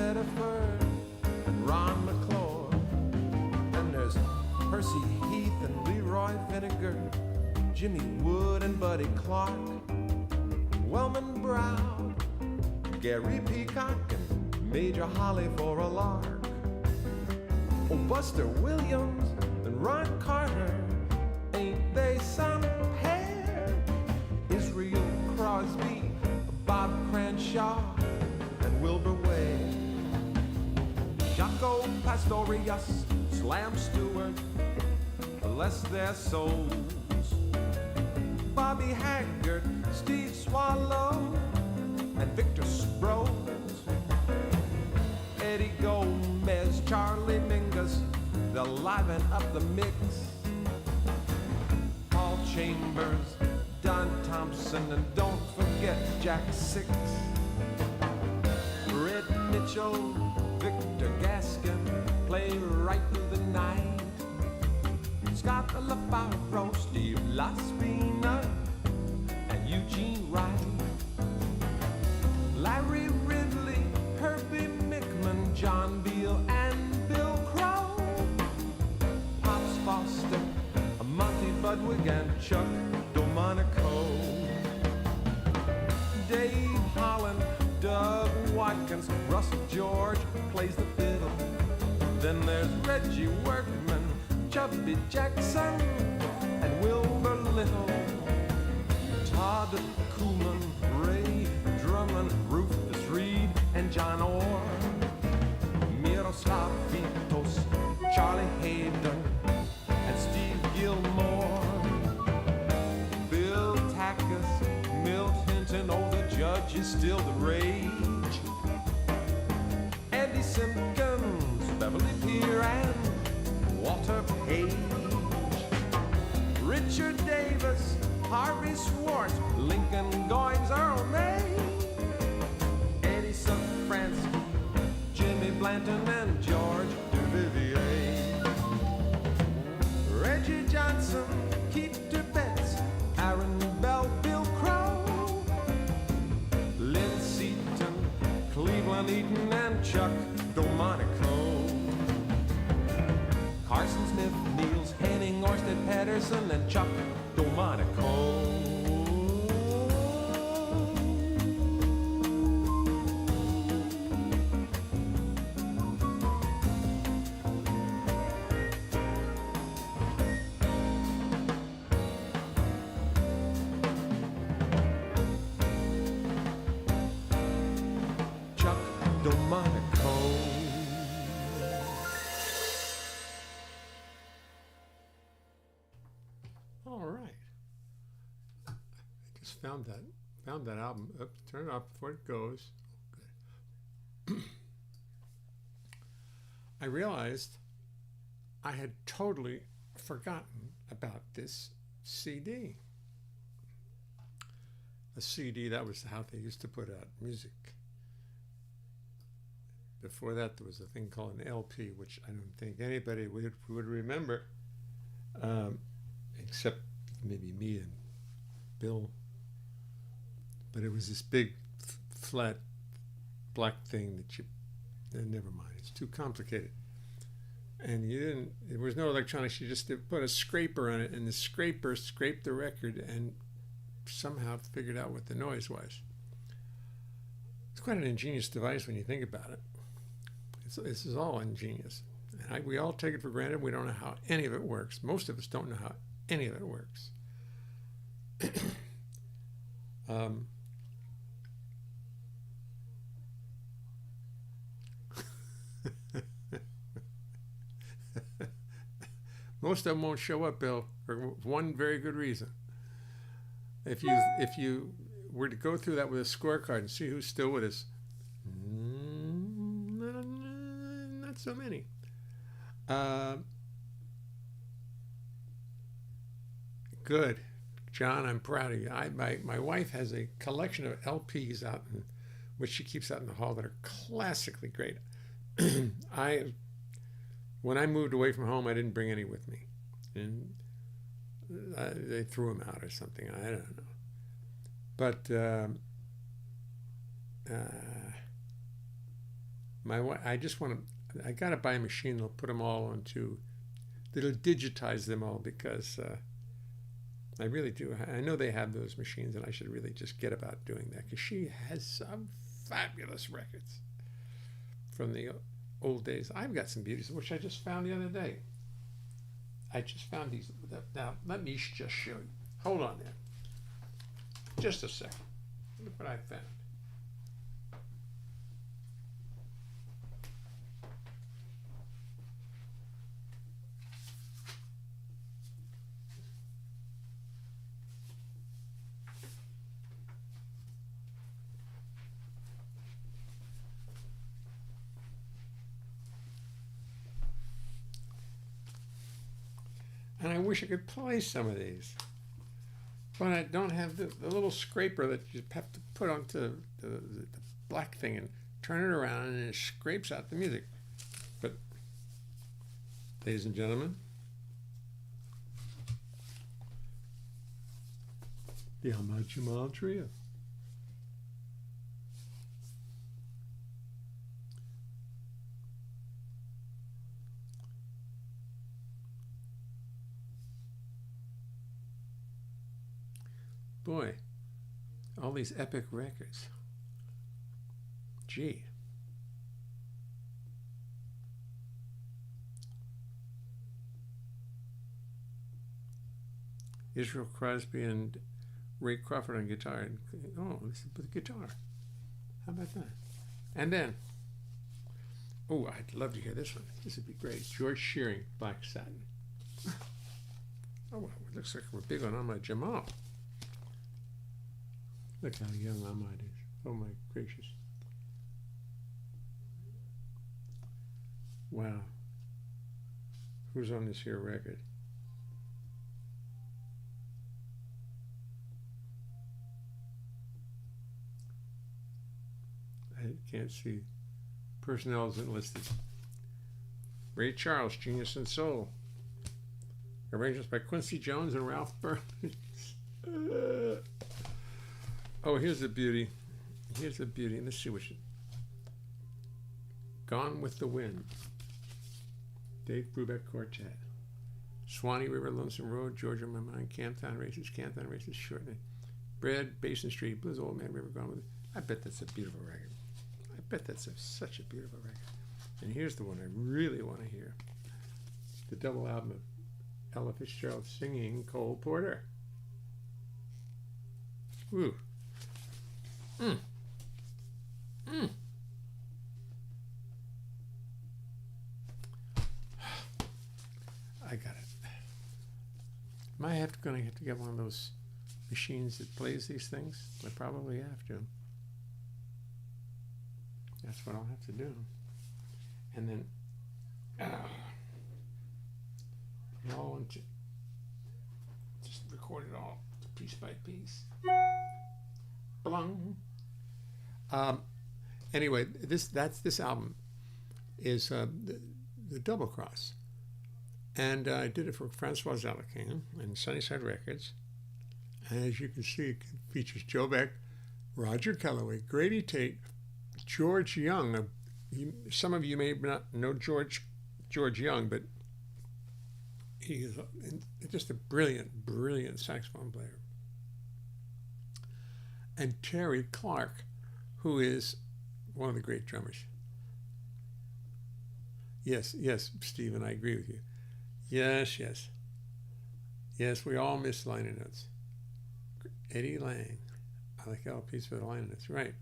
Pettiford and Ron McClure. Then there's Percy Heath and Leroy Vinegar, Jimmy Wood and Buddy Clark, Wellman Brown, Gary Peacock and Major Holly for a lark. Oh, Buster Williams and Ron Carter, ain't they some pair? Israel Crosby, Bob Cranshaw, and Wilbur Wade. Jaco Pastorius, Slam Stewart, bless their souls. Bobby Haggart, Steve Swallow, and Victor Sprose. Eddie Gomez, Charlie Mingus, they'll liven up the mix. Paul Chambers, Don Thompson, and don't forget Jack Six. Red Mitchell, Victor Gaskin, play right through the night. Scott LaFaro, Steve Laspina, and Eugene Wright. Larry Ridley, Herbie Mickman, John Beal, and Bill Crow. Pops Foster, Monty Budwig, and Chuck Delmonico. Dave Holland, Doug Watkins, Russell George plays the fiddle. Then there's Reggie Workman, Chubby Jackson, and Wilbur Little. Todd Koolman, Ray Drummond, Rufus Reed, and John Orr. Miroslav Vitos, Charlie Hayden, and Steve Gilmore. Bill Tackus, Milt Hinton, oh, the judge is still the rage. Andy Simpkins, Beverly Peer, and Walter Page. Richard Davis, Harvey Swartz, Lincoln Goines, Earl May. Eddie Safransky, Jimmy Blanton, and George Duvivier. Reggie Johnson, Keith Betts, Aaron Bell, Bill Crow. Lynn Seaton, Cleveland Eaton, and Chuck Delmonico. Carson Smith, Niels Henning, Orsted Patterson, and Chuck Delmonico. Chuck Delmonico. All right. I just found that album. Up, turn it off before it goes. Good. I realized I had totally forgotten about this CD. A CD, that was how they used to put out music. Before that, there was a thing called an LP, which I don't think anybody would remember, except maybe me and Bill. But it was this big, flat, black thing that never mind, it's too complicated. And there was no electronics, you just put a scraper on it, and the scraper scraped the record and somehow figured out what the noise was. It's quite an ingenious device when you think about it. This is all ingenious. And we all take it for granted. We don't know how any of it works. Most of us don't know how any of it works. Most of them won't show up, Bill, for one very good reason. If you were to go through that with a scorecard and see who's still with us, not so many. Good, John. I'm proud of you. My wife has a collection of LPs out, which she keeps out in the hall, that are classically great. When I moved away from home, I didn't bring any with me, and they threw them out or something. I don't know. But I just want to. I got to buy a machine that'll put them all onto. That'll digitize them all because I really do. I know they have those machines, and I should really just get about doing that because she has some fabulous records from the old days. I've got some beauties, which I just found the other day. I just found these. Now, let me just show you. Hold on there. Just a second. Look what I found. And I wish I could play some of these. But I don't have the little scraper that you have to put onto the black thing and turn it around and it scrapes out the music. But, ladies and gentlemen, the Ahmad Jamal Trio. Boy, all these epic records. Gee. Israel Crosby and Ray Crawford on guitar. Oh, this is with the guitar. How about that? And then, oh, I'd love to hear this one. This would be great. George Shearing, Black Satin. Oh, well, it looks like we're big on Ahmad Jamal. Look how young Ahmad is. Oh my gracious. Wow. Who's on this here record? I can't see. Personnel isn't listed. Ray Charles, Genius and Soul. Arrangements by Quincy Jones and Ralph Burns. Oh, here's the beauty. Here's the beauty. Let's see which. Gone with the Wind. Dave Brubeck Quartet. Swanee River, Lonesome Road, Georgia on My Mind, Camptown Races, Shortening. Bread, Basin Street, Blues, Old Man River, Gone with It. I bet that's a beautiful record. I bet that's such a beautiful record. And here's the one I really want to hear. The double album of Ella Fitzgerald singing Cole Porter. Woo. I got it. Am I going to have to get one of those machines that plays these things? I probably have to. That's what I'll have to do. And then, all into, just record it all piece by piece. Blung. Anyway, this album is the Double Cross, and I did it for Francois Zalakin and Sunnyside Records. And as you can see, it features Joe Beck, Roger Kellaway, Grady Tate, George Young. Some of you may not know George Young, but he is just a brilliant saxophone player. And Terry Clark, who is one of the great drummers. Yes, Stephen, I agree with you. Yes, we all miss liner notes. Eddie Lang. I like LPs for the liner notes, right.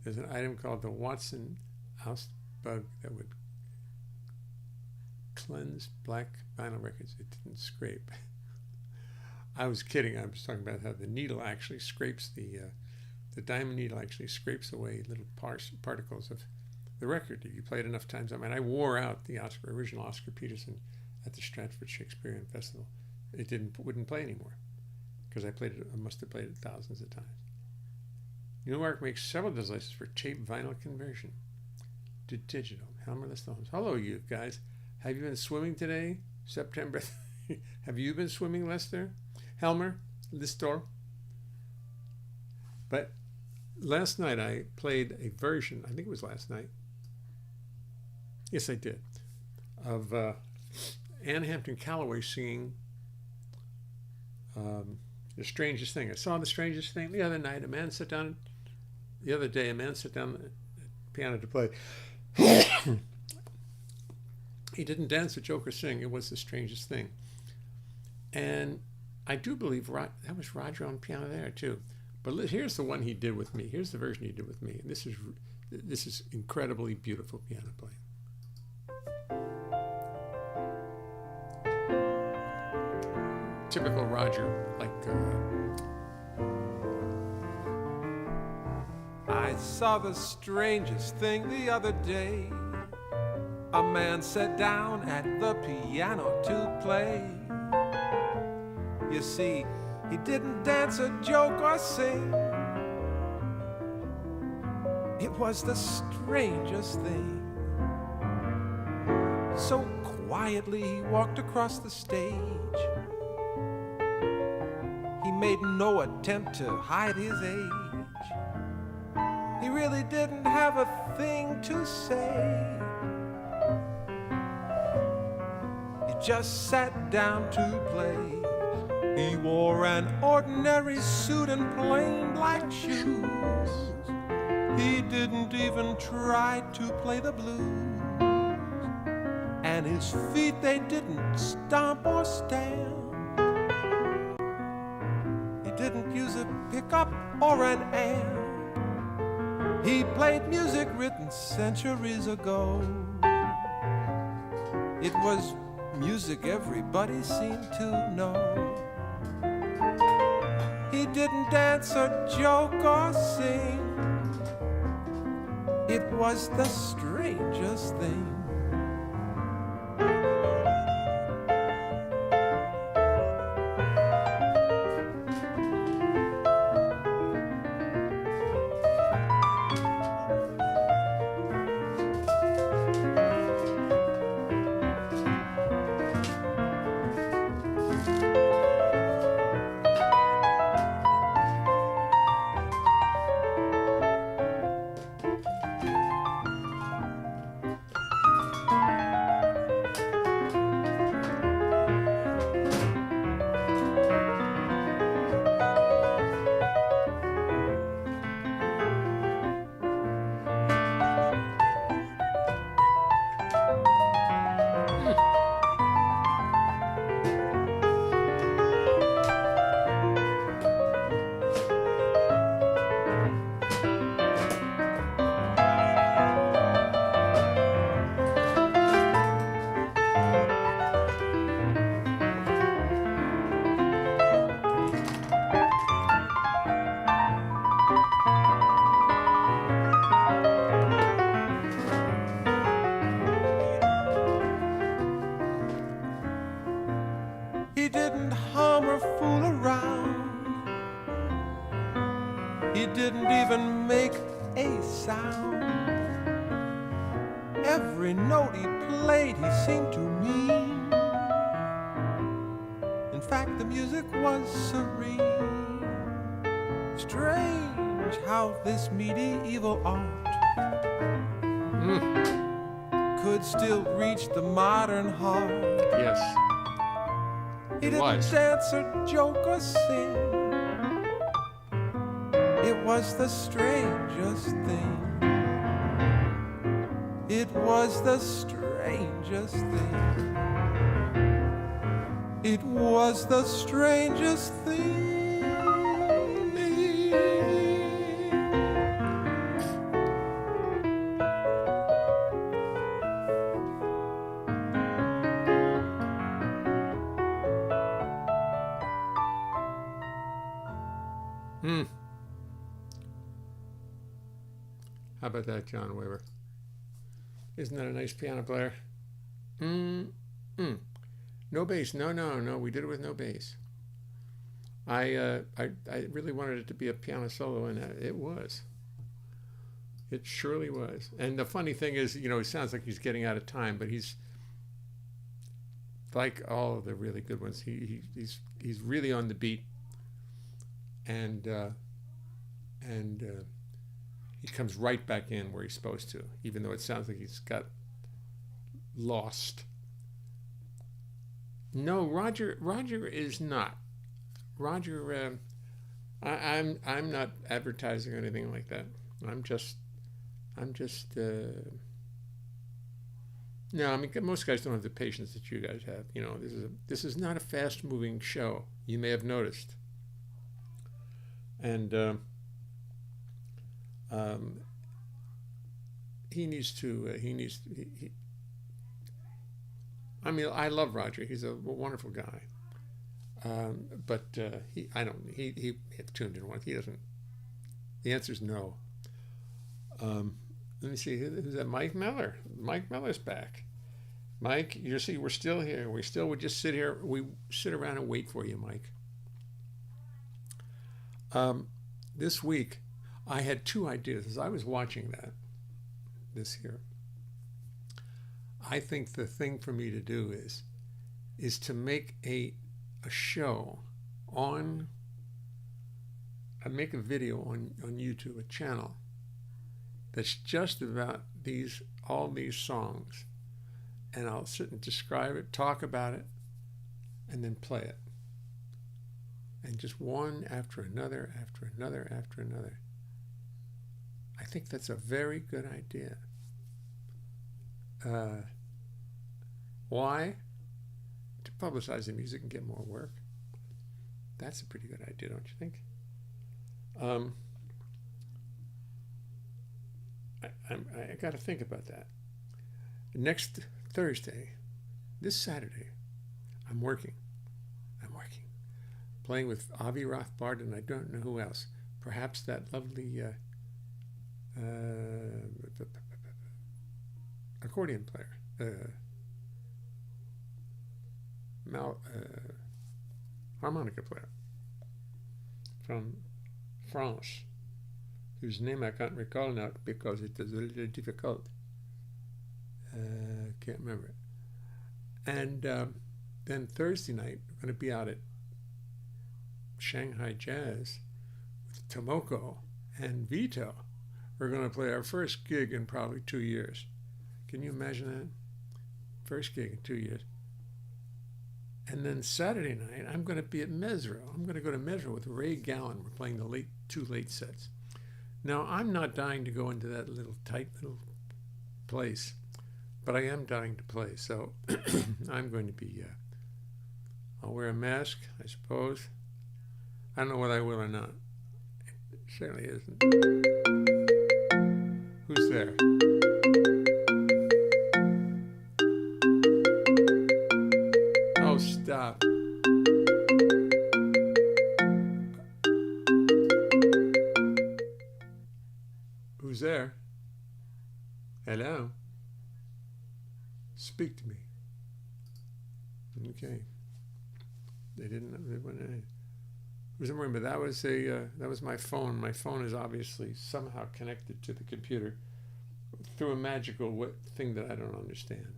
There's an item called the Watson House Bug that would cleanse black vinyl records. It didn't scrape. I was kidding. I was talking about how the needle actually scrapes the diamond needle actually scrapes away little particles of the record that you played enough times. I mean, I wore out the original Oscar Peterson at the Stratford Shakespearean Festival. It wouldn't play anymore because I must have played it thousands of times. Newark makes several devices for tape vinyl conversion to digital. Helmer Lister Holmes. Hello, you guys. Have you been swimming today? September. Have you been swimming, Lester? Helmer Lister. But last night I played a version, I think it was last night. Yes, I did. Of Ann Hampton Callaway singing The Strangest Thing. I saw The Strangest Thing the other night. The other day, a man sat down at the piano to play. He didn't dance or joke or sing. It was The Strangest Thing. And I do believe that was Roger on piano there too. But here's the one he did with me. Here's the version he did with me. And this is incredibly beautiful piano playing. Typical Roger, like. I saw the strangest thing the other day. A man sat down at the piano to play. You see, he didn't dance or joke or sing. It was the strangest thing. So quietly he walked across the stage. He made no attempt to hide his age. He really didn't have a thing to say. He just sat down to play. He wore an ordinary suit and plain black shoes. He didn't even try to play the blues. And his feet, they didn't stomp or stamp. He didn't use a pickup or an amp. He played music written centuries ago. It was music everybody seemed to know. He didn't dance or joke or sing. It was the strangest thing. He didn't hum or fool around. He didn't even make a sound. Every note he played, he seemed to mean. In fact, the music was serene. Strange how this medieval art could still reach the modern heart. Yes. He didn't dance or joke or sing. It was the strangest thing. It was the strangest thing. It was the strangest thing. How about that, John Weber? Isn't that a nice piano player? No bass. No. We did it with no bass. I really wanted it to be a piano solo, and it was. It surely was. And the funny thing is, it sounds like he's getting out of time, but he's like all of the really good ones. He's really on the beat, and he comes right back in where he's supposed to, even though it sounds like he's got lost. No, Roger is not. Roger, I'm not advertising or anything like that. I'm just. No, I mean, most guys don't have the patience that you guys have. You know, this is not a fast-moving show. You may have noticed. And he needs to. I mean, I love Roger. He's a wonderful guy. But he tuned in once. He doesn't. The answer is no. Let me see. Who's that? Mike Miller. Mike Miller's back. Mike, you see, we're still here. We still would just sit here. We sit around and wait for you, Mike. This week, I had two ideas as I was watching this here. I think the thing for me to do is to make a show on. I make a video on YouTube, a channel that's just about all these songs, and I'll sit and describe it, talk about it, and then play it, and just one after another, after another, after another. I think that's a very good idea. Why? To publicize the music and get more work. That's a pretty good idea, don't you think? I got to think about that. Next Thursday, this Saturday, I'm working, playing with Avi Rothbard, and I don't know who else. Perhaps that lovely accordion player, harmonica player from France, whose name I can't recall now because it is a little difficult. Can't remember it. And then Thursday night, we're going to be out at Shanghai Jazz with Tomoko and Vito. We're going to play our first gig in probably 2 years. Can you imagine that? First gig in 2 years. And then Saturday night, I'm going to be at Mesro. I'm going to go to Mesro with Ray Gallen. We're playing the two late sets. Now, I'm not dying to go into that tight little place, but I am dying to play. So I'm going to be, I'll wear a mask, I suppose. I don't know whether I will or not. It certainly isn't. Who's there? Oh, stop. Who's there? Hello? Speak to me. Okay. They wasn't worrying, but that was my phone. My phone is obviously somehow connected to the computer through a magical thing that I don't understand.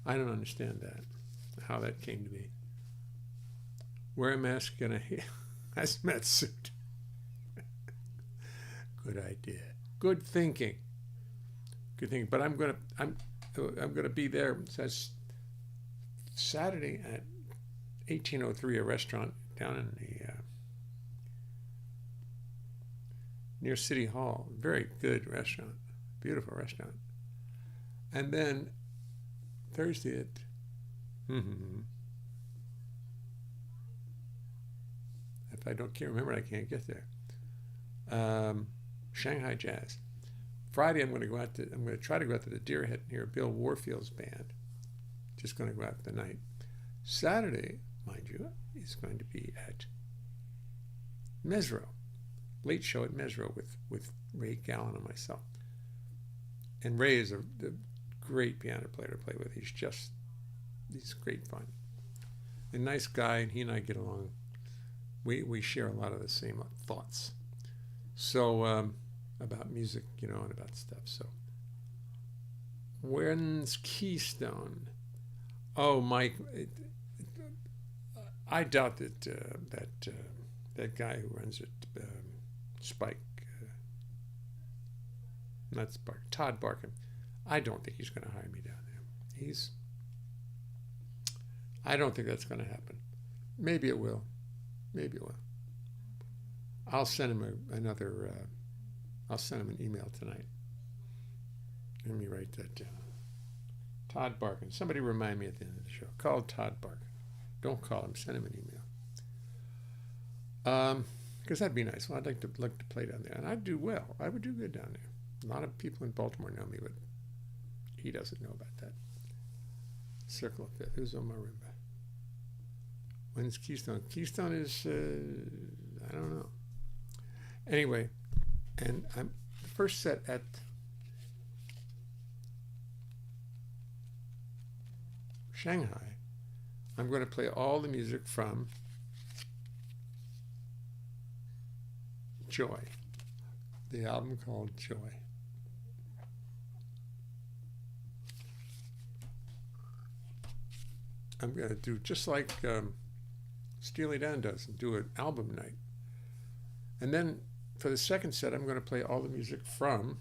I don't understand that, how that came to be. Wear a mask and a hazmat suit. Good idea. Good thinking. Good thinking. But I'm gonna be there. That's Saturday at 1803, a restaurant down in the near City Hall. Very good restaurant, beautiful restaurant. And then Thursday at if I can't remember, I can't get there. Shanghai Jazz. Friday, I'm going to try to go out to the Deerhead near Bill Warfield's band. Just going to go out for the night. Saturday, mind you, is going to be at Mesro. Late show at Mesro with Ray Gallen and myself. And Ray is a great piano player to play with. He's great fun. A nice guy, and he and I get along. We share a lot of the same thoughts. So, about music, and about stuff. So, when's Keystone? Oh, Mike, I doubt that that guy who runs it, Spike, That's Todd Barkin. I don't think he's going to hire me down there. I don't think that's going to happen. Maybe it will. Maybe it will. I'll send him I'll send him an email tonight. Let me write that down. Todd Barkin. Somebody remind me at the end of the show. Call Todd Barkin. Don't call him. Send him an email. Because that'd be nice. Well, I'd like to play down there, and I'd do well. I would do good down there. A lot of people in Baltimore know me, but he doesn't know about that. Circle of Fifth. Who's on marimba? When's Keystone? Keystone is I don't know. Anyway, and I'm the first set at Shanghai. I'm going to play all the music from Joy, the album called Joy. I'm going to do just like Steely Dan does and do an album night. And then for the second set, I'm going to play all the music from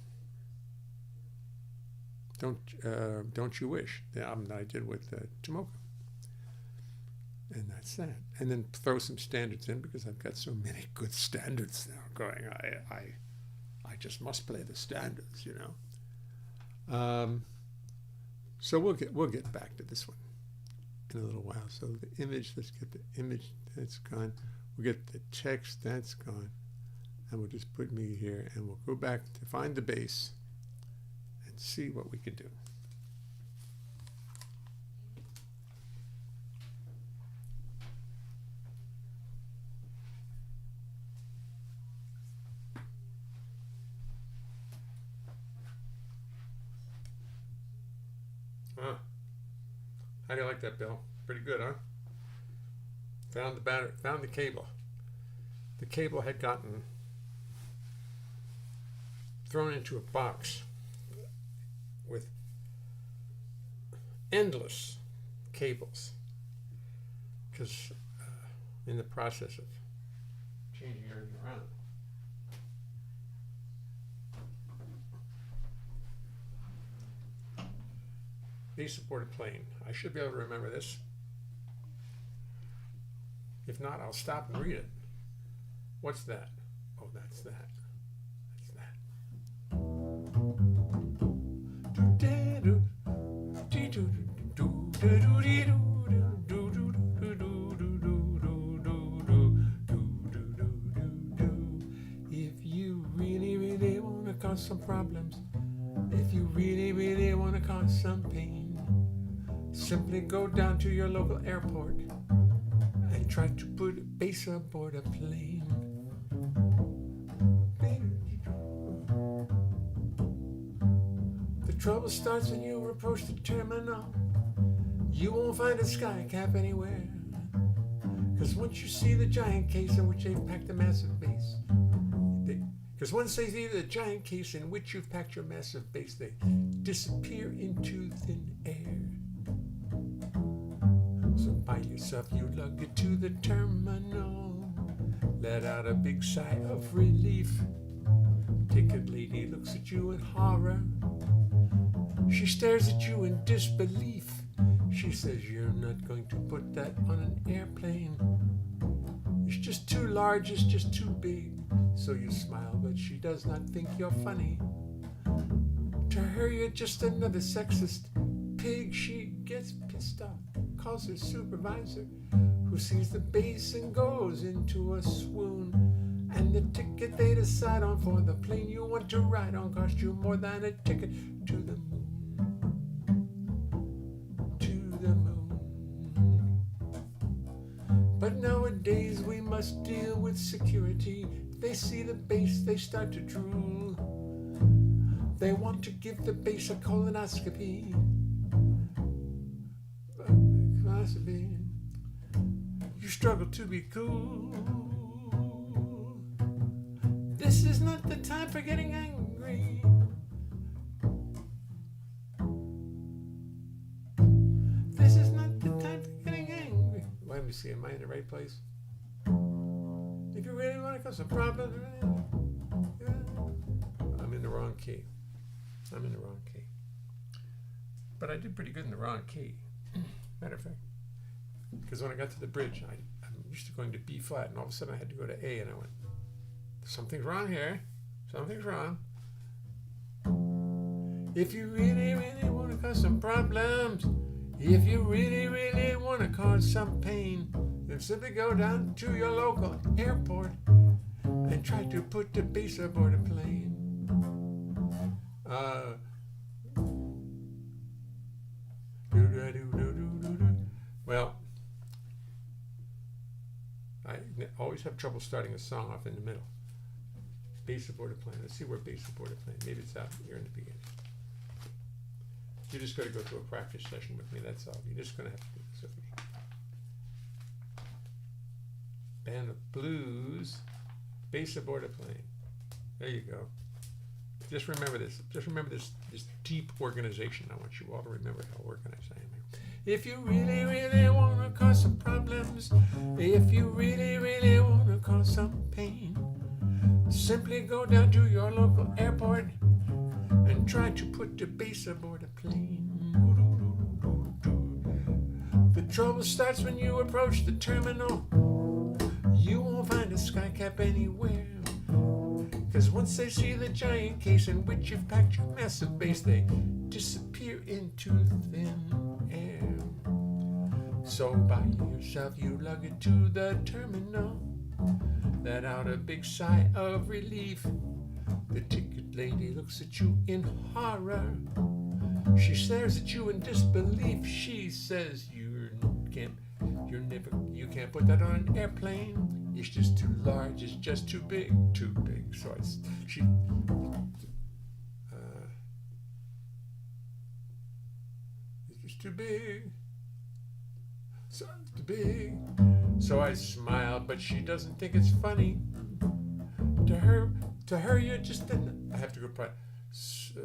Don't You Wish, the album that I did with Tomoko. And that's that. And then throw some standards in because I've got so many good standards now going. I just must play the standards, you know. So we'll get back to this one in a little while. So the image, let's get the image, that's gone. We'll get the text, that's gone. And we'll just put me here and we'll go back to find the bass and see what we can do. Huh. How do you like that, Bill? Pretty good, huh? Found the battery, found the cable. The cable had gotten thrown into a box with endless cables because in the process of changing everything around. B-supported plane. I should be able to remember this. If not, I'll stop and read it. What's that? Oh, that's that. That's that. If you really, really want to cause some problems, if you really, really want to cause some pain, simply go down to your local airport and try to put a bass aboard a plane. The trouble starts when you approach the terminal. You won't find a sky cap anywhere, because once you see the giant case in which they've packed a massive bass, because once they see the giant case in which you've packed your massive bass, they disappear into thin air. So by yourself you lug it to the terminal, let out a big sigh of relief. Ticket lady looks at you in horror. She stares at you in disbelief. She says you're not going to put that on an airplane. It's just too large, it's just too big. So you smile, but she does not think you're funny. To her, you're just another sexist pig. She gets pissed off, calls her supervisor, who sees the bass and goes into a swoon. And the ticket they decide on for the plane you want to ride on cost you more than a ticket to the moon. To the moon. But nowadays we must deal with security. They see the bass, they start to drool. They want to give the bass a colonoscopy. You struggle to be cool. This is not the time for getting angry. This is not the time for getting angry. Let me see, am I in the right place? If you really want to cause some problems, I'm in the wrong key. I'm in the wrong key. But I did pretty good in the wrong key. Matter of fact, because when I got to the bridge, I'm used to going to B flat, and all of a sudden I had to go to A, and I went, something's wrong here. Something's wrong. If you really, really want to cause some problems, if you really, really want to cause some pain, then simply go down to your local airport and try to put the base aboard a plane. Well, I always have trouble starting a song off in the middle. Base aboard a plane. Let's see where base aboard a plane. Maybe it's out here in the beginning. You just got to go to a practice session with me. That's all. You're just going to have to do this with me. Band of Blues. Base aboard a plane. There you go. Just remember this. Just remember this deep organization. I want you all to remember how organized I am here. If you really, really want to cause some problems, if you really, really want to cause some pain, simply go down to your local airport and try to put the base aboard a plane. The trouble starts when you approach the terminal. You won't find a skycap anywhere, 'cause once they see the giant case in which you've packed your massive base, they disappear into thin air. So by yourself you lug it to the terminal, let out a big sigh of relief. The ticket lady looks at you in horror. She stares at you in disbelief. She says you can't put that on an airplane. It's just too large. It's just too big. Too big. So it's just too big. So too big. So I smile, but she doesn't think it's funny. To her, you're just I have to go part. So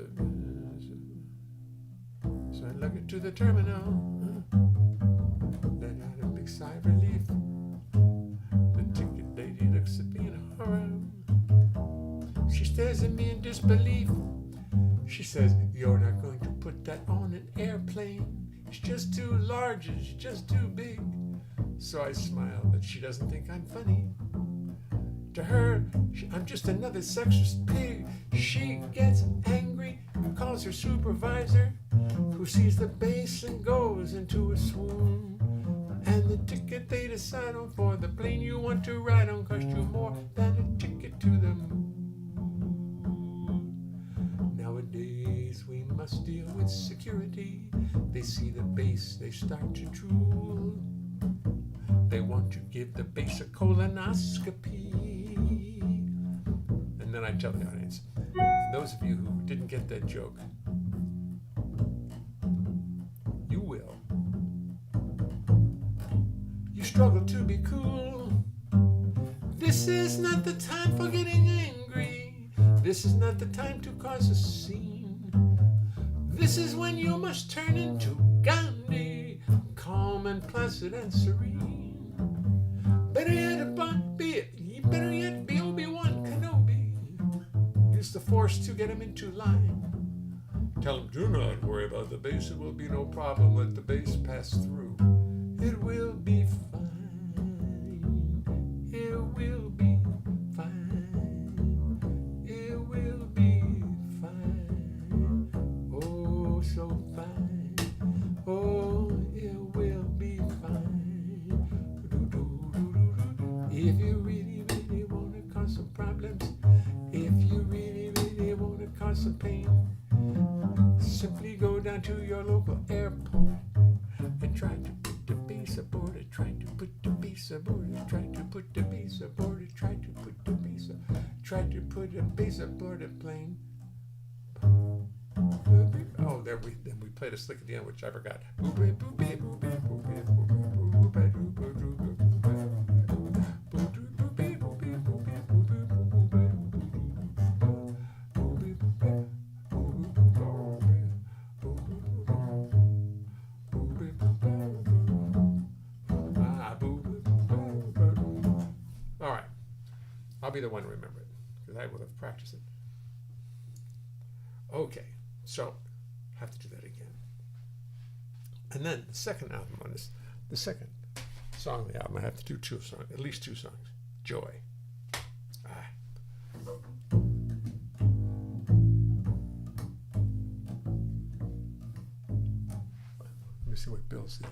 I lug it to the terminal. Let out a big sigh of relief. The ticket lady looks at me in horror. She stares at me in disbelief. She says, "You're not going to put that on an airplane. It's just too large. It's just too big." So I smile, but she doesn't think I'm funny. To her, I'm just another sexist pig. She gets angry, calls her supervisor, who sees the base and goes into a swoon. And the ticket they decide on for the plane you want to ride on cost you more than a ticket to the moon. Nowadays we must deal with security. They see the base, they start to drool. They want to give the base a colonoscopy. And then I tell the audience, those of you who didn't get that joke, you will. You struggle to be cool. This is not the time for getting angry. This is not the time to cause a scene. This is when you must turn into Gandhi, calm and placid and serene. Better yet, be Obi-Wan Kenobi. Use the Force to get him into line. Tell him, do not worry about the base. It will be no problem. Let the base pass through. It will be fine. It will be fine. It will be fine. Oh, so fine. Oh, it will be fine. If you really, really want to cause some problems, if you really, really want to cause some pain, simply go down to your local airport and try to put the base aboard it, try to put the base aboard it, try to put the base aboard it, try to put the base, try to put a base aboard a plane. Oh, then we played a slick at the end, which I forgot. All right, I'll be the one to remember it, because I will have practiced it. Okay, So, have to do that again. And then the second album on this, the second song on the album, I have to do two songs, at least two songs. Joy. Let me see what Bill said.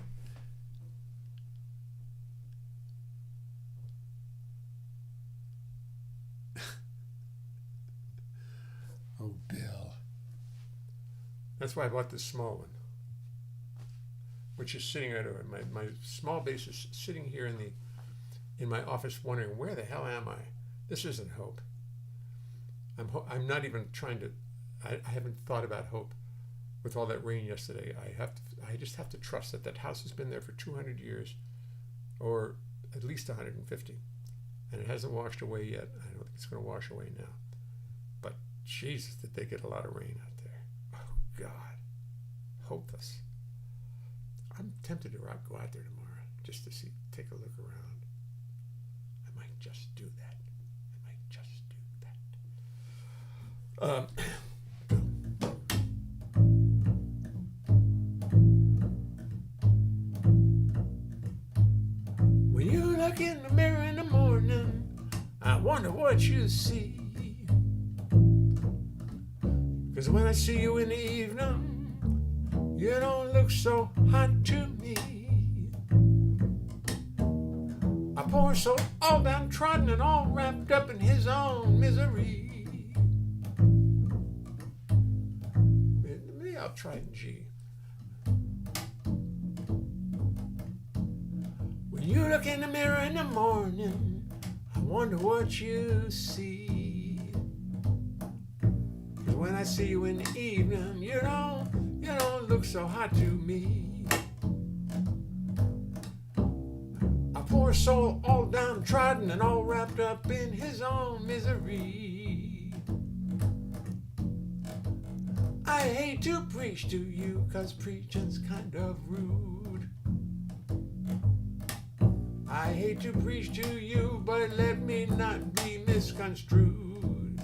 Oh, Bill. That's why I bought this small one, which is sitting right over. My small bass is sitting here in my office, wondering where the hell am I? This isn't Hope. I'm not even trying to. I haven't thought about Hope with all that rain yesterday. I just have to trust that house has been there for 200 years, or at least 150, and it hasn't washed away yet. I don't think it's going to wash away now. But Jesus, did they get a lot of rain out there? Oh God, hopeless. I'm tempted to go out there tomorrow just to take a look around. I might just do that. When you look in the mirror in the morning, I wonder what you see. 'Cause when I see you in the evening, you don't look so hot to me. A poor soul all downtrodden and all wrapped up in his own misery. Maybe I'll try in G. When you look in the mirror in the morning, I wonder what you see. 'Cause when I see you in the evening, you don't look so hot to me. A poor soul all downtrodden and all wrapped up in his own misery. I hate to preach to you, 'cause preaching's kind of rude. I hate to preach to you, but let me not be misconstrued.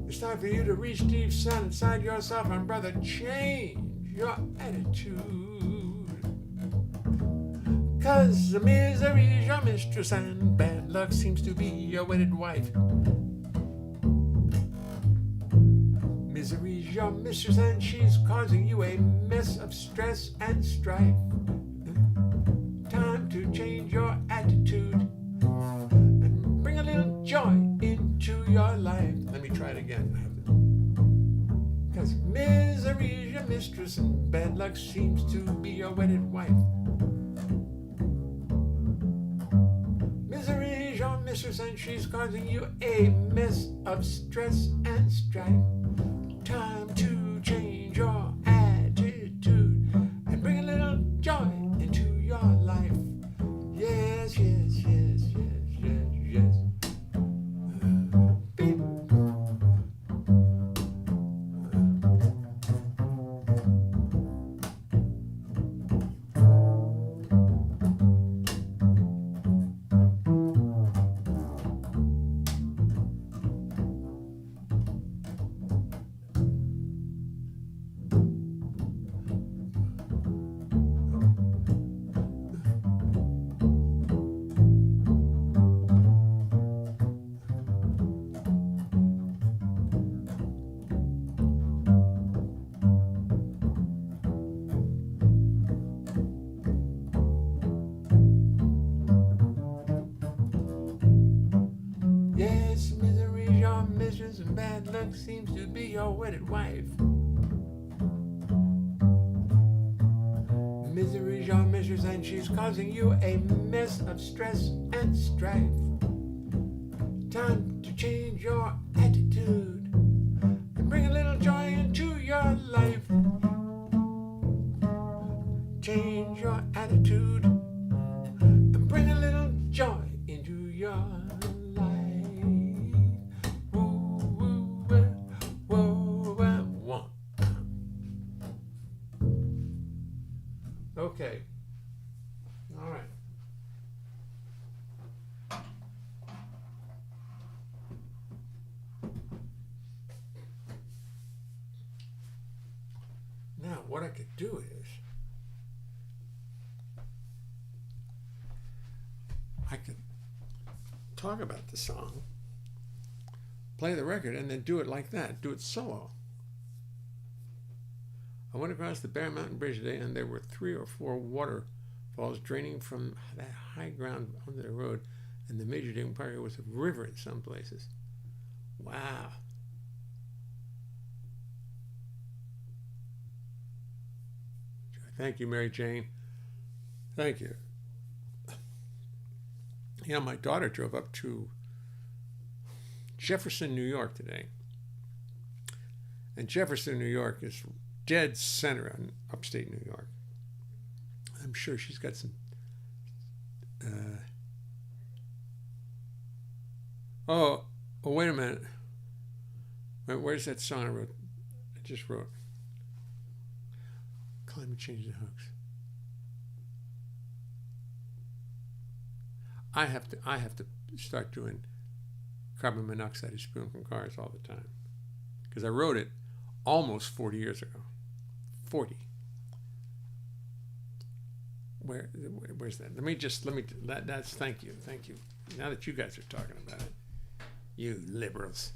It's time for you to reach deep down inside yourself and, brother, change your attitude. 'Cause the misery's your mistress and bad luck seems to be your wedded wife. Misery's your mistress and she's causing you a mess of stress and strife. Time to change your attitude and bring a little joy into your life. Let me try it again. 'Cause misery's your mistress and bad luck seems to be your wedded wife. Misery's your mistress and she's causing you a mess of stress and strife. Time to change your attitude and bring a little joy into your life. Yes, yes, yes, yes, yes, yes. Beep. Yes, misery's your mistress and bad luck seems to be your wedded wife. Misery's your mistress and she's causing you a mess of stress and strife. Time to change your attitude and bring a little joy into your life. Change your attitude and bring a little joy into your life. Okay. All right. do is I could talk about the song, play the record, and then do it like that, do it solo. I went across the Bear Mountain Bridge today, and there were 3 or 4 waterfalls draining from that high ground onto the road, and the major digging park was a river in some places. Wow. Thank you, Mary Jane. Thank you. You know, my daughter drove up to Jefferson, New York today. And Jefferson, New York is dead center in upstate New York. I'm sure she's got some... Oh, wait a minute. Where's that song I just wrote? Climate change and hoax. I have to start doing carbon monoxide is spewing from cars all the time, because I wrote it almost 40 years ago. 40. Where's that? That's thank you. Now that you guys are talking about it, you liberals.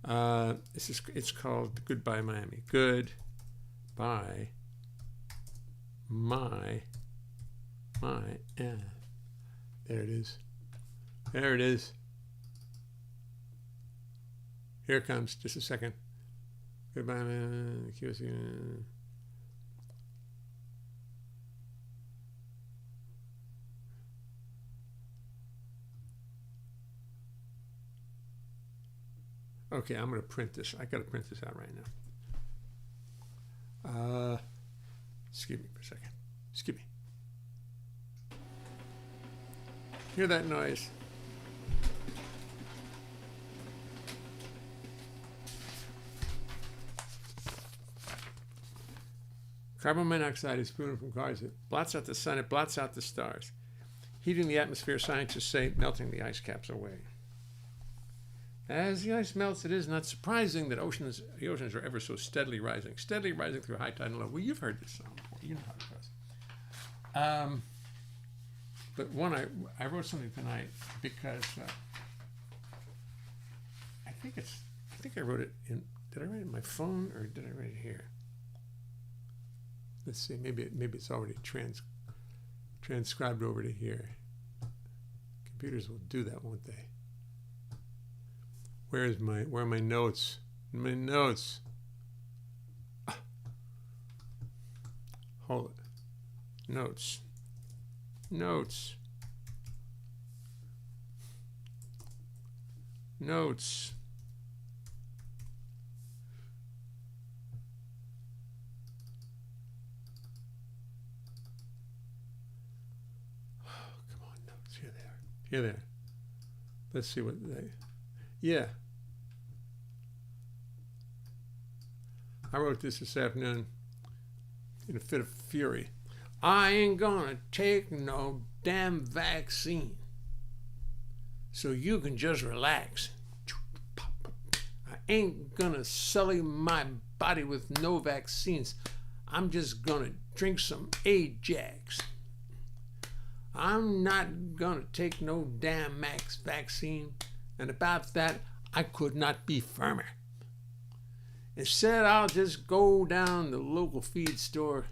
It's called Goodbye Miami. Goodbye there it is. Here it comes. Just a second. Goodbye, man. Okay, I'm going to print this. I got to print this out right now. Excuse me for a second. Excuse me. Hear that noise? Carbon monoxide is spewing from cars. It blots out the sun. It blots out the stars. Heating the atmosphere, scientists say, melting the ice caps away. As the ice melts, it is not surprising that the oceans are ever so steadily rising through high tide and low. Well, you've heard this song before. You know how it goes. But one, I wrote something tonight because I think I wrote it in. Did I write it in my phone or did I write it here? Let's see. Maybe it's already transcribed over to here. Computers will do that, won't they? Where are my notes? My notes. Hold it. Notes. Oh, come on, notes. Here they are. Let's see what they... Yeah. I wrote this afternoon in a fit of fury. I ain't gonna take no damn vaccine, so you can just relax. I ain't gonna sully my body with no vaccines. I'm just gonna drink some Ajax. I'm not gonna take no damn max vaccine, and about that, I could not be firmer. Instead, I'll just go down to the local feed store,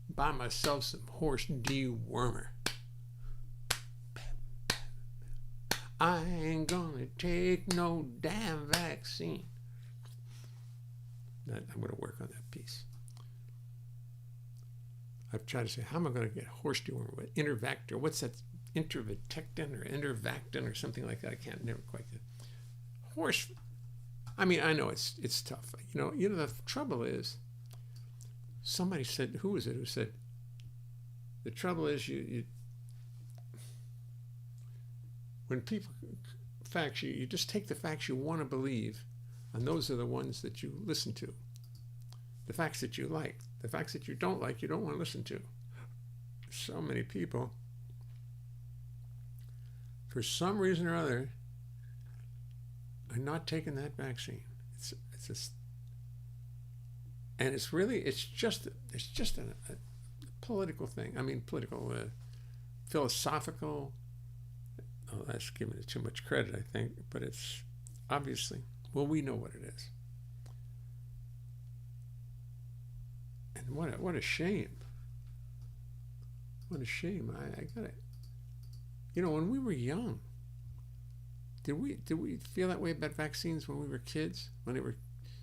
buy myself some horse dewormer. I ain't gonna take no damn vaccine. I'm gonna work on that piece. I've tried to say, how am I gonna get horse dewormer? What Intervactor? What's that? Intervitectin or Intervactin or something like that? I can't never quite get it. Horse. I mean, I know it's tough. You know the trouble is. Somebody said, who was it who said, the trouble is you when people facts you just take the facts you want to believe, and those are the ones that you listen to. The facts that you like. The facts that you don't like, you don't want to listen to. So many people, for some reason or other, are not taking that vaccine. It's just, and it's just a political thing. I mean, political, philosophical. Oh, that's giving it too much credit, I think, but it's obviously, well, we know what it is. And what a shame. What a shame. I gotta, when we were young, did we feel that way about vaccines when we were kids? When they were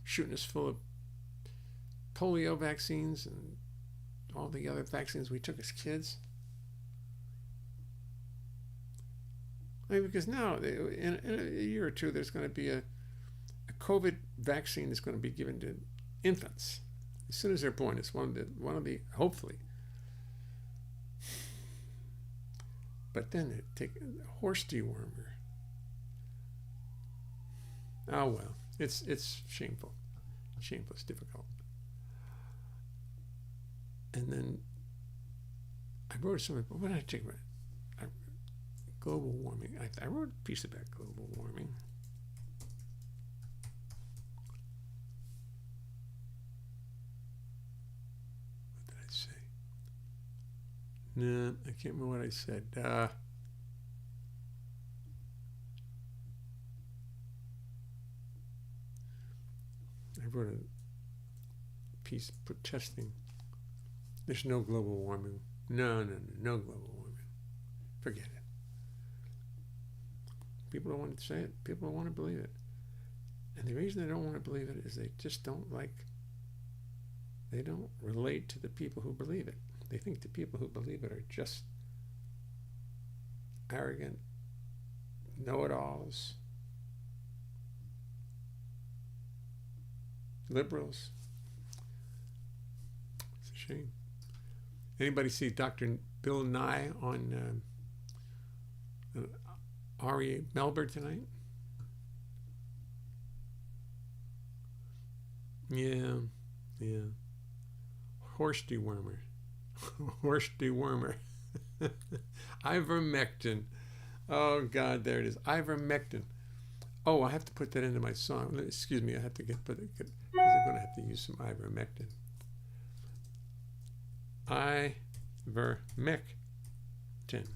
shooting us full of polio vaccines and all the other vaccines we took as kids? I mean, because now, in a year or two, there's going to be a COVID vaccine that's going to be given to infants as soon as they're born. It's one of the hopefully. But then they take horse dewormer. Oh well, it's shameful. Shameful. It's difficult. And then I wrote something. What did I take? Global warming. I wrote a piece about global warming. What did I say? No, I can't remember what I said. I wrote a piece protesting. There's no global warming. No global warming. Forget it. People don't want to say it. People don't want to believe it. And the reason they don't want to believe it is they just don't they don't relate to the people who believe it. They think the people who believe it are just arrogant, know-it-alls, liberals. It's a shame. Anybody see Dr. Bill Nye on Ari Melber tonight? Yeah. Horse dewormer. Horse dewormer. Ivermectin. Oh God, there it is. Ivermectin. Oh, I have to put that into my song. Excuse me, I have to because I'm going to have to use some ivermectin. Ivermectin.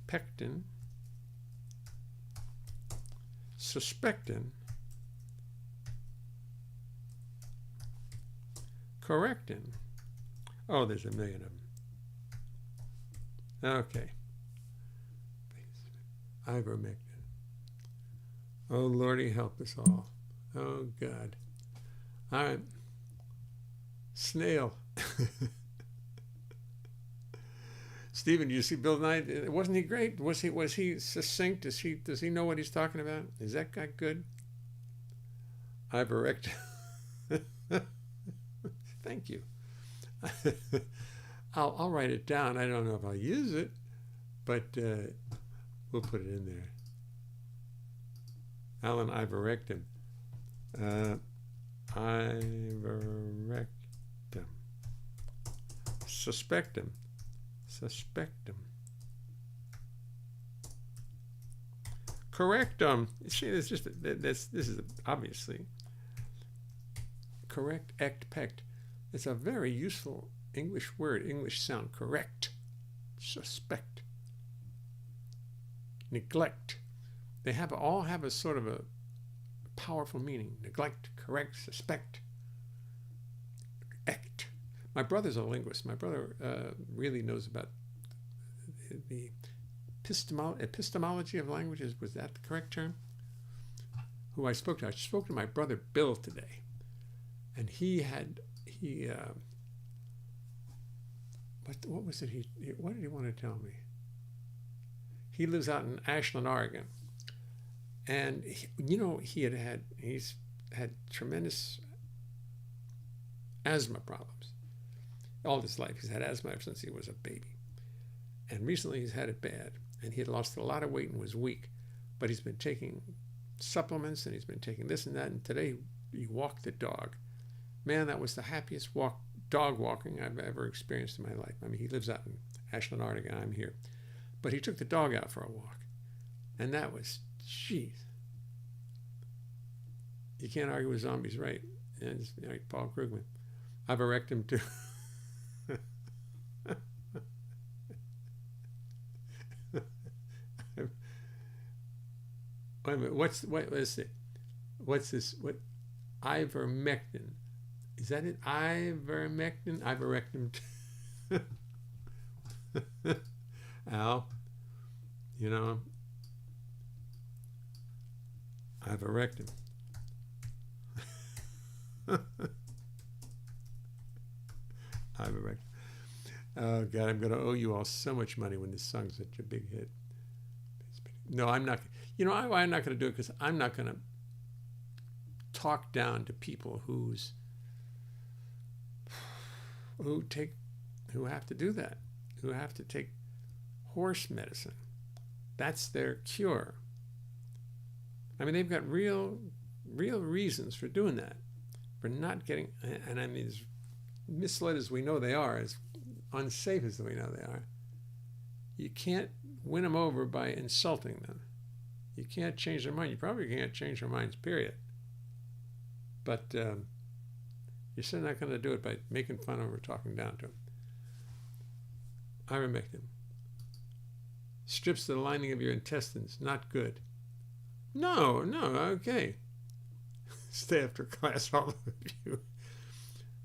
Pectin, suspectin, correctin. Oh, there's a million of them. Okay. Ivermectin. Oh, Lordy, help us all. Oh, God. All right. Snail. Stephen, do you see Bill Nye? Wasn't he great? Was he succinct? Does he know what he's talking about? Is that guy good? Ivermectin. Thank you. I'll write it down. I don't know if I'll use it, but we'll put it in there. Alan Ivermectin. Ivermectin. Suspectum. Correctum. See, it's just this is obviously correct. Ect pect. It's a very useful English word. English sound. Correct. Suspect. Neglect. They all have a sort of a powerful meaning. Neglect. Correct. Suspect. Ect. My brother's a linguist. My brother really knows about the epistemology of languages. Was that the correct term? Who I spoke to. I spoke to my brother Bill today, and what was it? What did he want to tell me? He lives out in Ashland, Oregon, and he's had tremendous asthma problems. All his life. He's had asthma ever since he was a baby. And recently he's had it bad. And he had lost a lot of weight and was weak. But he's been taking supplements and he's been taking this and that. And today he walked the dog. Man, that was the happiest dog walking I've ever experienced in my life. I mean, he lives out in Ashland, Oregon. I'm here. But he took the dog out for a walk. And that was, geez, You can't argue with zombies, right? And it's like Paul Krugman. I've erected him too. Wait a minute. Let's see. What's this? What? Ivermectin. Is that it? Ivermectin? I've erected him too. Al, you know, I've erected him. I've erected. Oh God, I'm going to owe you all so much money when this song's such a big hit. No, I'm not. You know why I'm not going to do it? Because I'm not going to talk down to people who have to do that, who have to take horse medicine. That's their cure. I mean, they've got real reasons for doing that, for not getting. And I mean, as misled as we know they are, as unsafe as we know they are, you can't win them over by insulting them. You can't change their mind. You probably can't change their minds, period. But you're certainly not going to do it by making fun of them or talking down to them. Ivermectin. Strips the lining of your intestines. Not good. No, okay. Stay after class, all of you.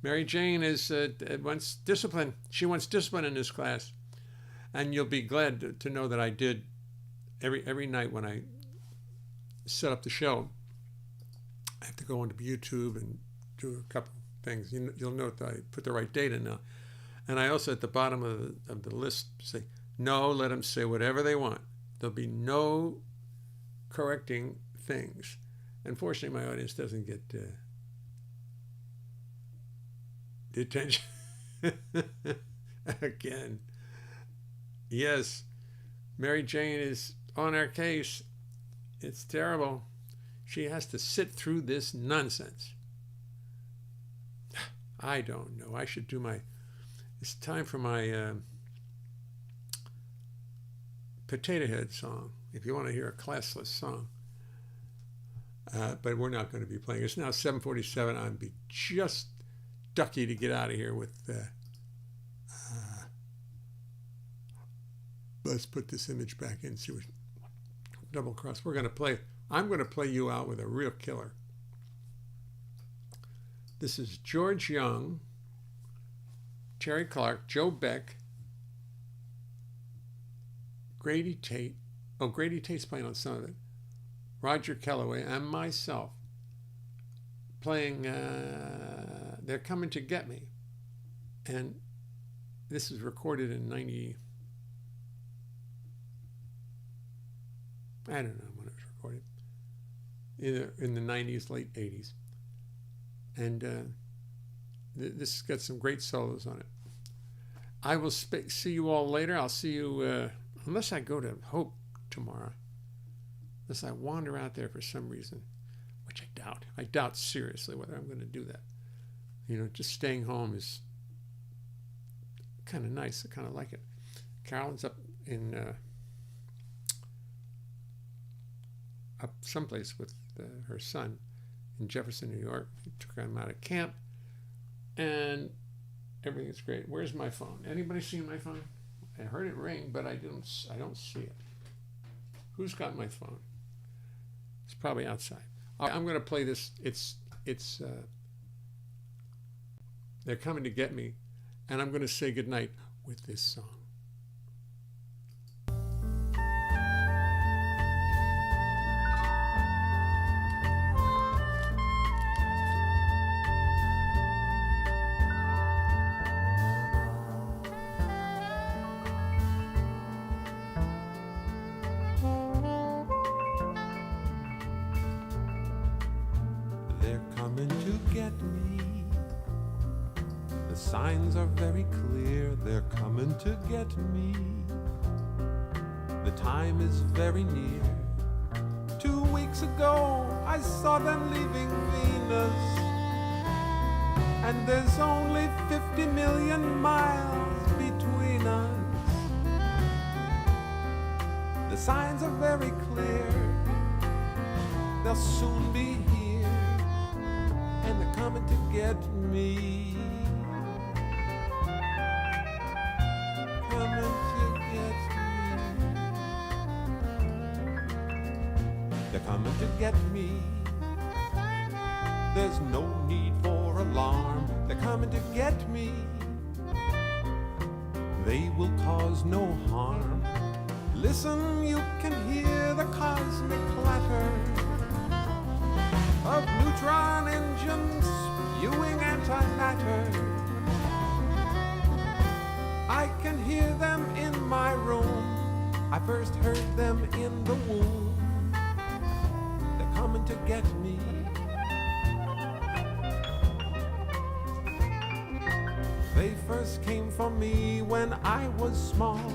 Mary Jane wants discipline. She wants discipline in this class. And you'll be glad to know that I did every night when I set up the show. I have to go onto YouTube and do a couple things. You'll note that I put the right date in now. And I also, at the bottom of the list, say, no, let them say whatever they want. There'll be no correcting things. Unfortunately, my audience doesn't get the attention. Again. Yes, Mary Jane is on our case. It's terrible. She has to sit through this nonsense. I don't know. I should do it's time for my Potato Head song, if you want to hear a classless song. But we're not going to be playing. It's now 7:47. I'd be just ducky to get out of here with... let's put this image back in, see what double cross. I'm going to play you out with a real killer. This is George Young, Terry Clark, Joe Beck, Grady Tate. Oh, Grady Tate's playing on some of it. Roger Kellaway and myself playing They're Coming to Get Me. And this is recorded in I don't know when it was recorded. Either in the 90s, late 80s. And this has got some great solos on it. I will see you all later. I'll see you, unless I go to Hope tomorrow. Unless I wander out there for some reason, which I doubt. I doubt seriously whether I'm going to do that. You know, just staying home is kind of nice. I kind of like it. Carolyn's up in... up someplace with her son in Jefferson, New York. He took him out of camp, and everything's great. Where's my phone? Anybody seen my phone? I heard it ring, but I don't see it. Who's got my phone? It's probably outside. I'm going to play this. It's They're Coming to Get Me, and I'm going to say goodnight with this song. Signs are very clear, they're coming to get me. The time is very near. 2 weeks ago, I saw them leaving Venus. And there's only 50 million miles between us. The signs are very clear, they'll soon be here. get me. Coming to get me. They're coming to get me. There's no need for alarm. They're coming to get me. They will cause no harm. Listen, you can hear the cosmic clatter of neutron engines spewing antimatter. I can hear them in my room. I first heard them in the womb. They're coming to get me. They first came for me when I was small.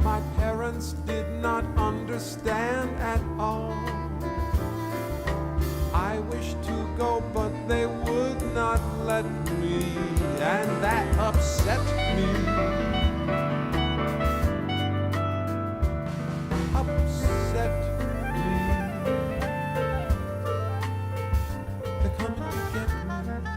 My parents did not understand at all. I wished to go, but they would not let me, and that upset me. Upset me. They're coming to get me.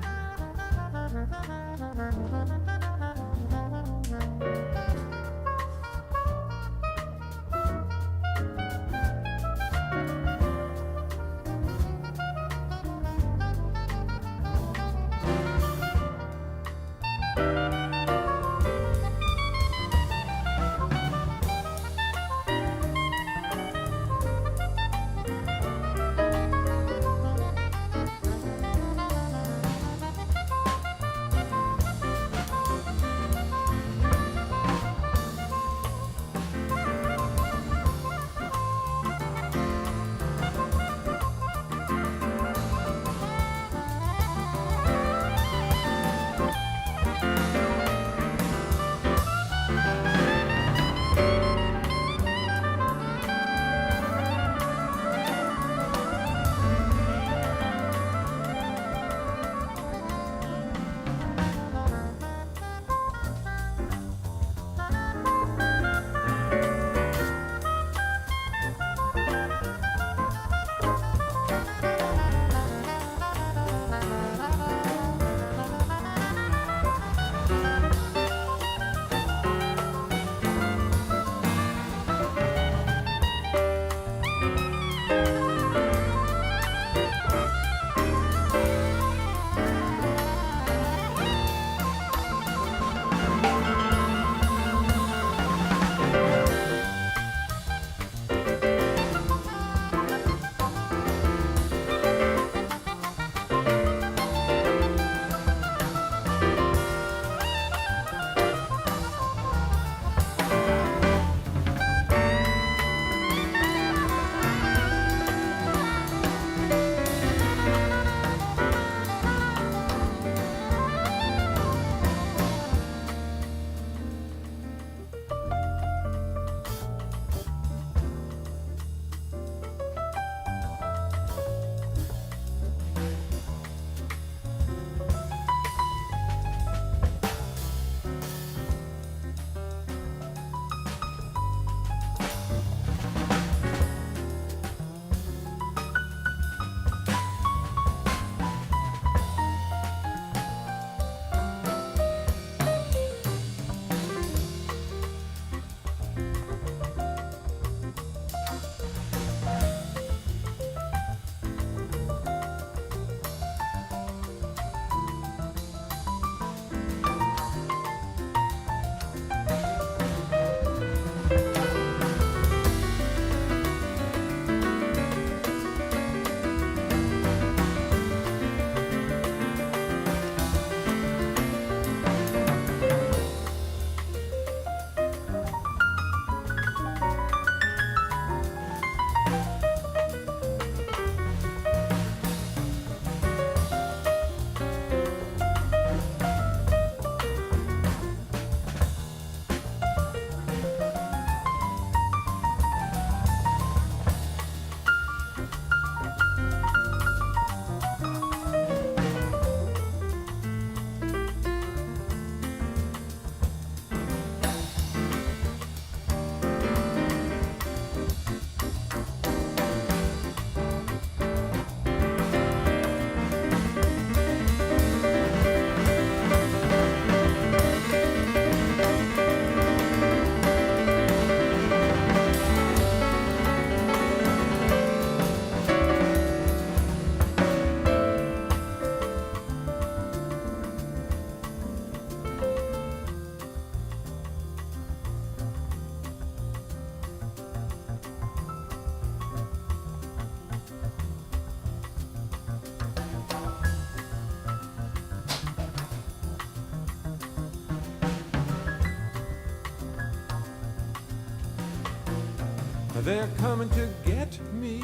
They're coming to get me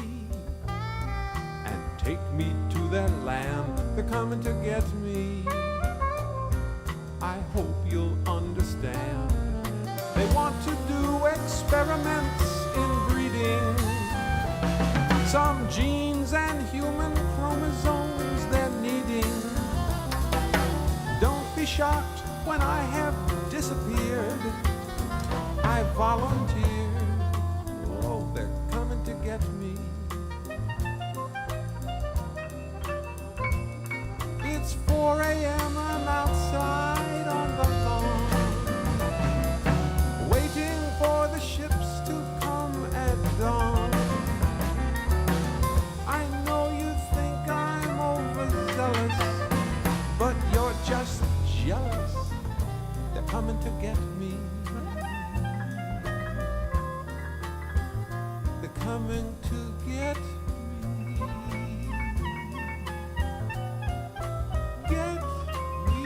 and take me to their land. They're coming to get me. I hope you'll understand. They want to do experiments in breeding. Some genes and human chromosomes they're needing. Don't be shocked when I have disappeared. I volunteered. Oh, they're coming to get me. It's 4 a.m. I'm outside on the lawn, waiting for the ships to come at dawn. I know you think I'm overzealous, but you're just jealous. They're coming to get me. They're coming to get me. Get me.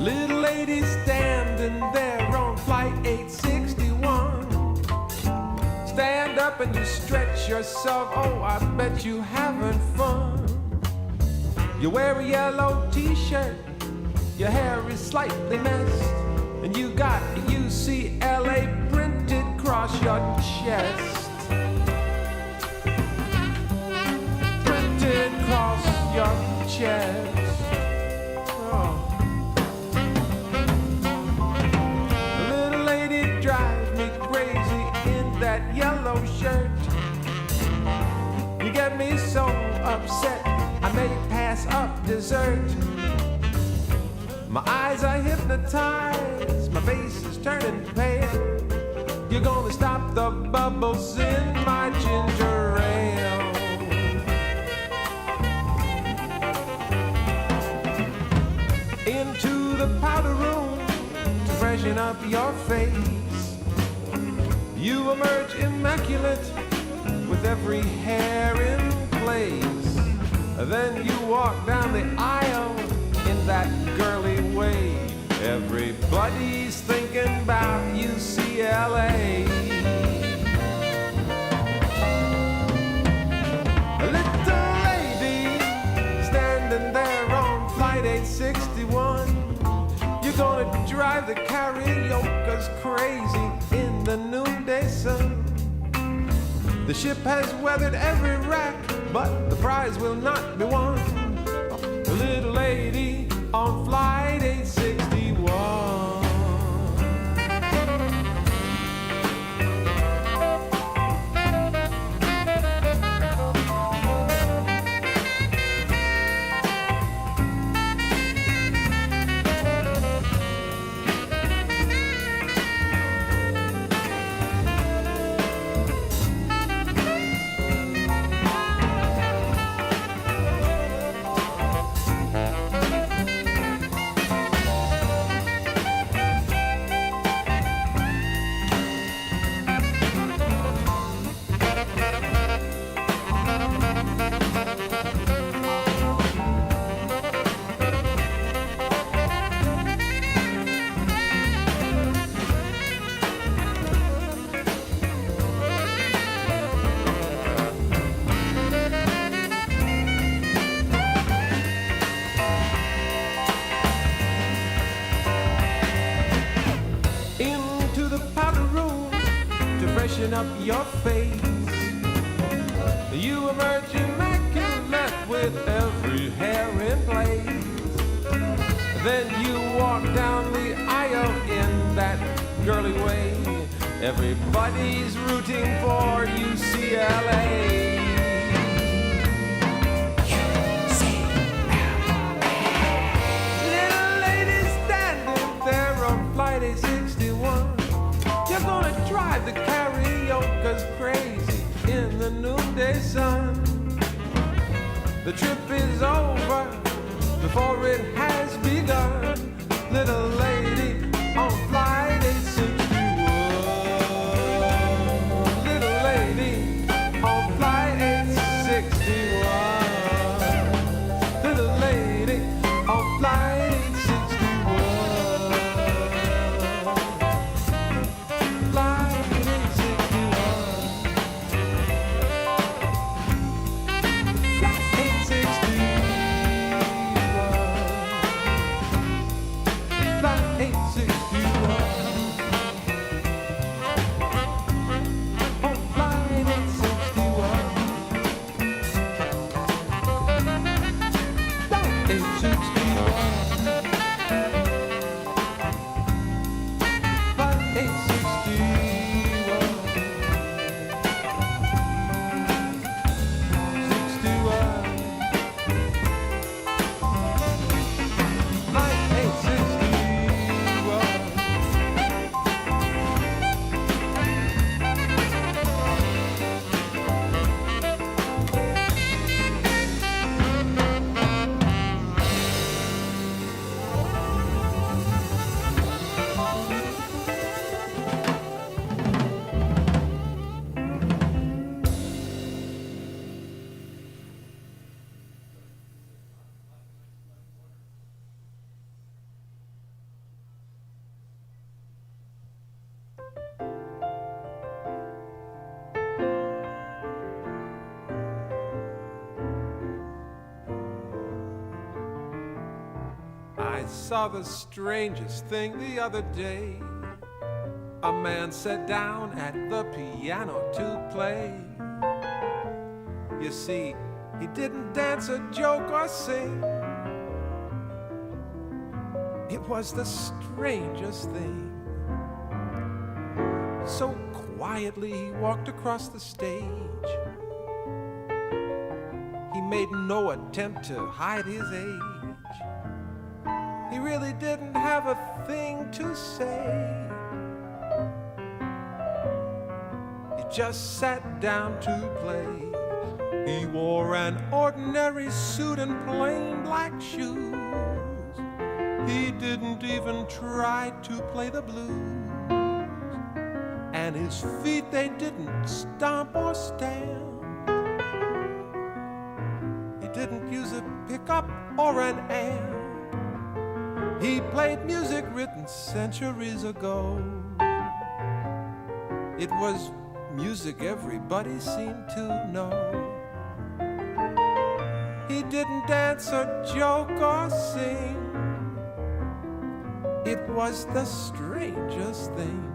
Little lady standing there on flight 861. Stand up and you stretch yourself, oh, I bet you having fun. You wear a yellow t-shirt, your hair is slightly messed, and you got UCLA printed across your chest. Printed across your chest. Oh. That yellow shirt, you get me so upset I may pass up dessert. My eyes are hypnotized, my face is turning pale. You're gonna stop the bubbles in my ginger ale. Into the powder room to freshen up your face. You emerge immaculate with every hair in place. Then you walk down the aisle in that girly way. Everybody's thinking about UCLA. A little lady standing there on flight 861. You're gonna drive the karaoke's crazy in the noonday sun. The ship has weathered every wreck, but the prize will not be won. The little lady on flight 861. Up your face, you emerge immaculate with every hair in place. Then you walk down the aisle in that girly way. Everybody's rooting for UCLA. Little lady standing there on flight 861. You're gonna drive the karaoke's crazy in the noonday sun. The trip is over before it has begun. Little lady on flight 861. Little lady on flight 861. Little lady on flight 861. Flight 861. I saw the strangest thing the other day. A man sat down at the piano to play. You see, he didn't dance or joke or sing. It was the strangest thing. So quietly he walked across the stage. He made no attempt to hide his age. He really didn't have a thing to say. He just sat down to play. He wore an ordinary suit and plain black shoes. He didn't even try to play the blues. And his feet, they didn't stomp or stamp. He didn't use a pickup or an amp. He played music written centuries ago. It was music everybody seemed to know. He didn't dance or joke or sing. It was the strangest thing.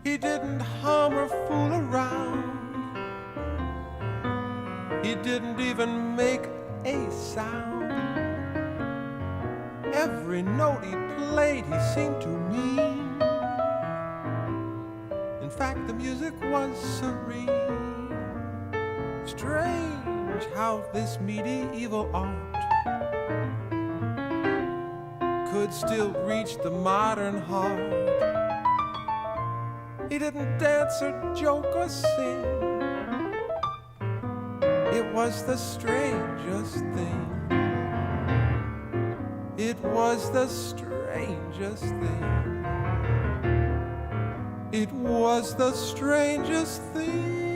He didn't hum or fool around. He didn't even make a sound. Every note he played, he seemed to mean. In fact, the music was serene. Strange how this medieval art could still reach the modern heart. He didn't dance or joke or sing. It was the strangest thing. It was the strangest thing. It was the strangest thing.